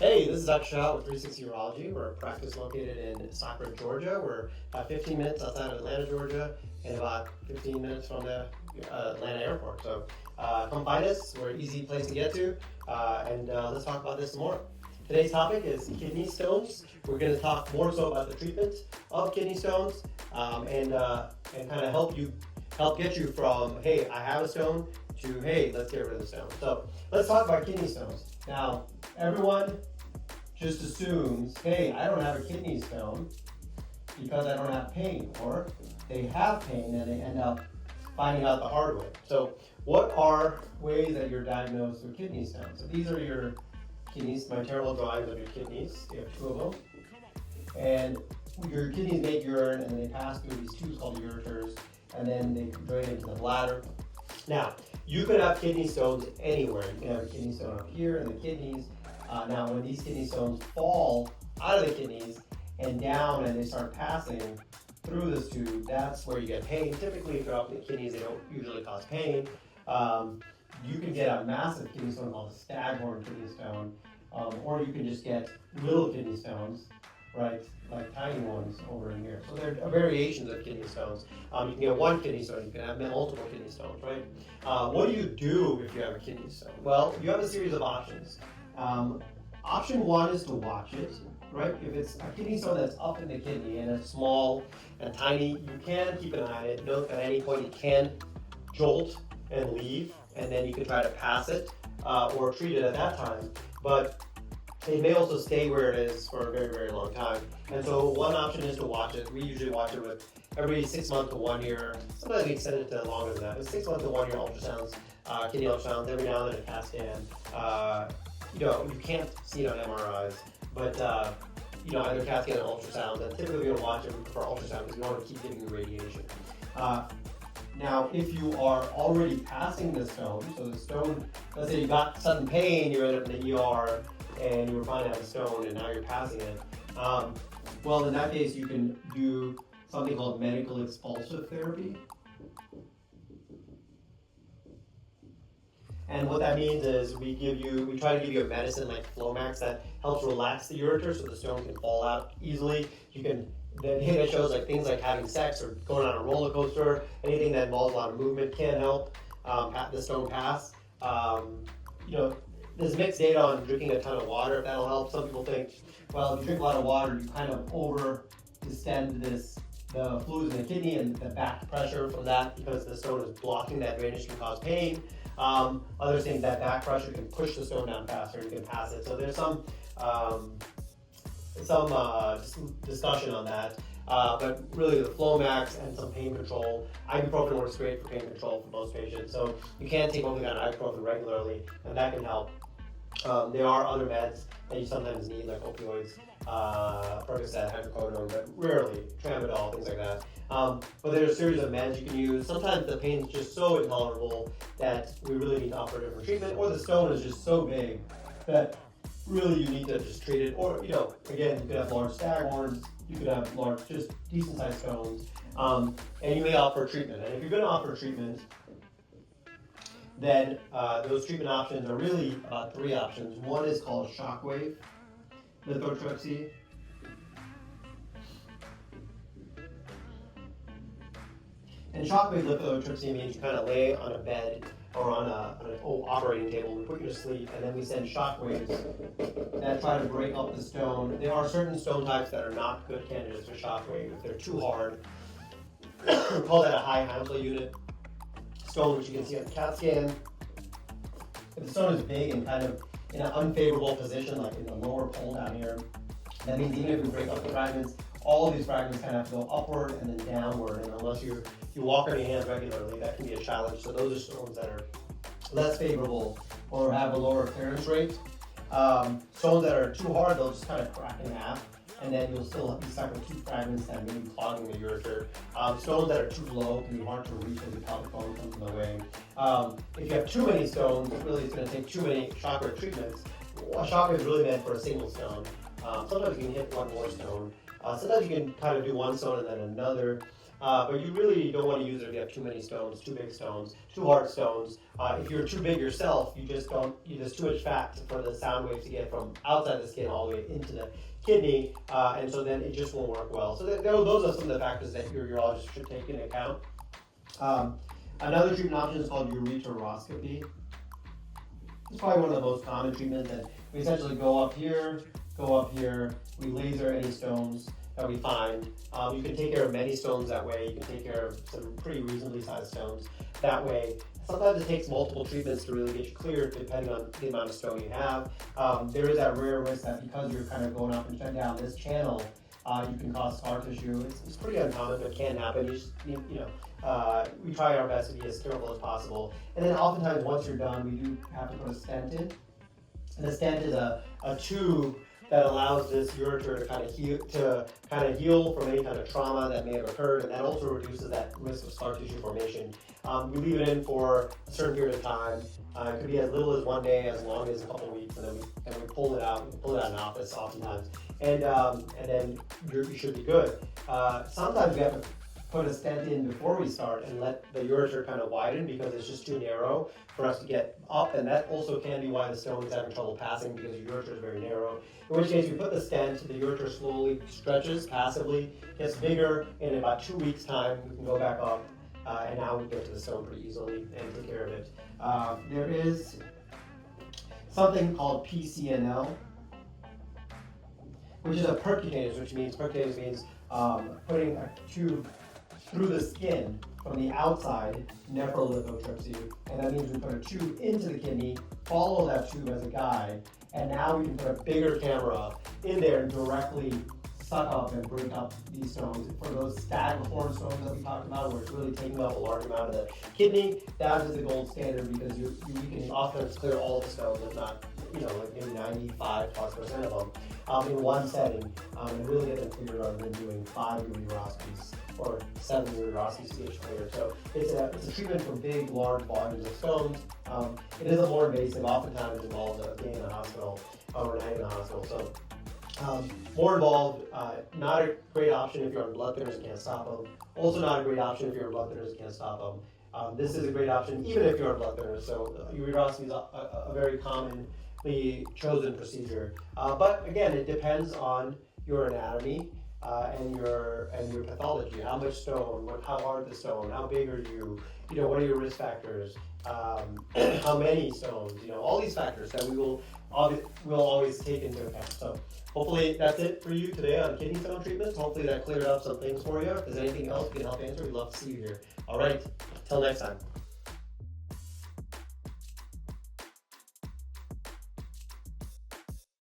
Hey, this is Dr. Shah with 360 Urology. We're a practice located in Stockbridge, Georgia. We're about 15 minutes outside of Atlanta, Georgia, and about 15 minutes from the Atlanta airport. So come find us. We're an easy place to get to, and let's talk about this some more. Today's topic is kidney stones. We're going to talk more so about the treatment of kidney stones and kind of help get you from, hey, I have a stone, to, hey, let's get rid of the stone. So let's talk about kidney stones. Now, everyone just assumes, hey, I don't have a kidney stone because I don't have pain, or they have pain and they end up finding out the hard way. So what are ways that you're diagnosed with kidney stones? So these are your kidneys, my terrible drawings of your kidneys. You have two of them. And your kidneys make urine and they pass through these tubes called ureters, and then they drain into the bladder. Now, you could have kidney stones anywhere. You can have a kidney stone up here in the kidneys. Now, when these kidney stones fall out of the kidneys and down and they start passing through this tube, that's where you get pain. Typically, if you're up in the kidneys, they don't usually cause pain. You can get a massive kidney stone called a staghorn kidney stone, or you can just get little kidney stones, right, like tiny ones over in here. So there are variations of kidney stones. You can get one kidney stone, you can have multiple kidney stones, right? What do you do if you have a kidney stone? Well, you have a series of options. Option one is to watch it, right? If it's a kidney stone that's up in the kidney and it's small and tiny, you can keep an eye on it. Note that at any point it can jolt and leave, and then you can try to pass it or treat it at that time. But it may also stay where it is for a very, very long time. And so one option is to watch it. We usually watch it with every 6 months to 1 year. Sometimes we extend it to longer than that. But 6 months to 1 year ultrasounds, kidney ultrasounds, every now and then a CAT scan. You can't see it on MRIs, but either CAT scan or ultrasound. And typically we don't watch it for ultrasound because we want to keep giving you radiation. Now, if you are already passing the stone, so the stone, let's say you got sudden pain, you end up in the ER, and you were finding out the stone, and now you're passing it. Well, in that case, you can do something called medical expulsive therapy. And what that means is we try to give you a medicine like Flomax that helps relax the ureter so the stone can fall out easily. The data shows like things like having sex or going on a roller coaster, anything that involves a lot of movement can help the stone pass. There's mixed data on drinking a ton of water, if that'll help. Some people think, well, if you drink a lot of water, you kind of over distend the fluids in the kidney and the back pressure from that, because the stone is blocking that drainage, can cause pain. Others think that back pressure can push the stone down faster and you can pass it. So there's some discussion on that. But really the Flomax and some pain control. Ibuprofen works great for pain control for most patients. So you can take Omega and ibuprofen regularly, and that can help. There are other meds that you sometimes need, like opioids, Percocet, hydrocodone, but rarely, tramadol, things like that. But there's a series of meds you can use. Sometimes the pain is just so intolerable that we really need to offer a different treatment, or the stone is just so big that really you need to just treat it. Or, again, you could have large staghorns, you could have large, just decent sized stones, and you may offer treatment. And if you're going to offer treatment, then those treatment options are really three options. One is called shockwave lithotripsy. And shockwave lithotripsy means you kind of lay on a bed or on an operating table. We put you to sleep, and then we send shockwaves that try to break up the stone. There are certain stone types that are not good candidates for shockwave. If they're too hard, we call that a high Hounslow unit stone, which you can see on the CAT scan. If the stone is big and kind of in an unfavorable position, like in the lower pole down here, that means even if we break up the fragments, all of these fragments kind of have to go upward and then downward, and unless you walk on your hands regularly, that can be a challenge. So those are stones that are less favorable or have a lower clearance rate. Stones that are too hard, they'll just kind of crack in half, and then you'll still be stuck with two fragments that may be clogging the ureter. Stones that are too low can be hard to reach as the pelvic bone comes in the way. If you have too many stones, really it's going to take too many shockwave treatments. A shockwave is really meant for a single stone. Sometimes you can hit one more stone. Sometimes you can kind of do one stone and then another. but you really don't want to use it if you have too many stones, too big stones, too hard stones. If you're too big yourself, there's too much fat for the sound waves to get from outside the skin all the way into the kidney, and so then it just won't work well. So those are some of the factors that your urologist should take into account. Another treatment option is called ureteroscopy. It's probably one of the most common treatments, and we essentially go up here, we laser any stones that we find. You can take care of many stones that way. You can take care of some pretty reasonably sized stones that way. Sometimes it takes multiple treatments to really get you cleared, depending on the amount of stone you have. There is that rare risk that because you're kind of going up and down this channel, you can cause scar tissue. It's pretty uncommon, but it can happen. We try our best to be as careful as possible. And then oftentimes once you're done, we do have to put a stent in. And the stent is a tube that allows this ureter to kind of heal from any kind of trauma that may have occurred, and that also reduces that risk of scar tissue formation. We leave it in for a certain period of time. It could be as little as 1 day, as long as a couple of weeks, and then we pull it out. We pull it out in the office oftentimes, and then you should be good. Sometimes we have to put a stent in before we start and let the ureter kind of widen because it's just too narrow for us to get up, and that also can be why the stone is having trouble passing because your ureter is very narrow. In which case we put the stent, the ureter slowly stretches passively, gets bigger, and in about 2 weeks time we can go back up, and now we get to the stone pretty easily and take care of it. There is something called PCNL, which is a percutaneous, which means putting a tube through the skin from the outside, nephrolithotripsy, and that means we put a tube into the kidney, follow that tube as a guide, and now we can put a bigger camera in there and directly suck up and break up these stones. For those Staghorn stones that we talked about, where it's really taking up a large amount of the kidney, that is the gold standard because you can often clear all the stones, if not, like maybe 95+% of them in one setting, and really get them cleared rather than doing 5 ureteroscopies or 7 ureteroscopies to get cleared. So it's a treatment for big, large volumes of stones. It is a more invasive, oftentimes involves a day in the hospital or a night in the hospital. So more involved, not a great option if you're on blood thinners and can't stop them. Also not a great option if you're on blood thinners and can't stop them. This is a great option even if you're on blood thinners. So ureteroscopy is a very commonly chosen procedure. But again, it depends on your anatomy and your pathology. How much stone, how hard the stone, how big are you, what are your risk factors, how many stones, all these factors that we'll always take into account. So hopefully that's it for you today on kidney stone treatments. Hopefully that cleared up some things for you. If there's anything else we can help answer, we'd love to see you here. All right, till next time.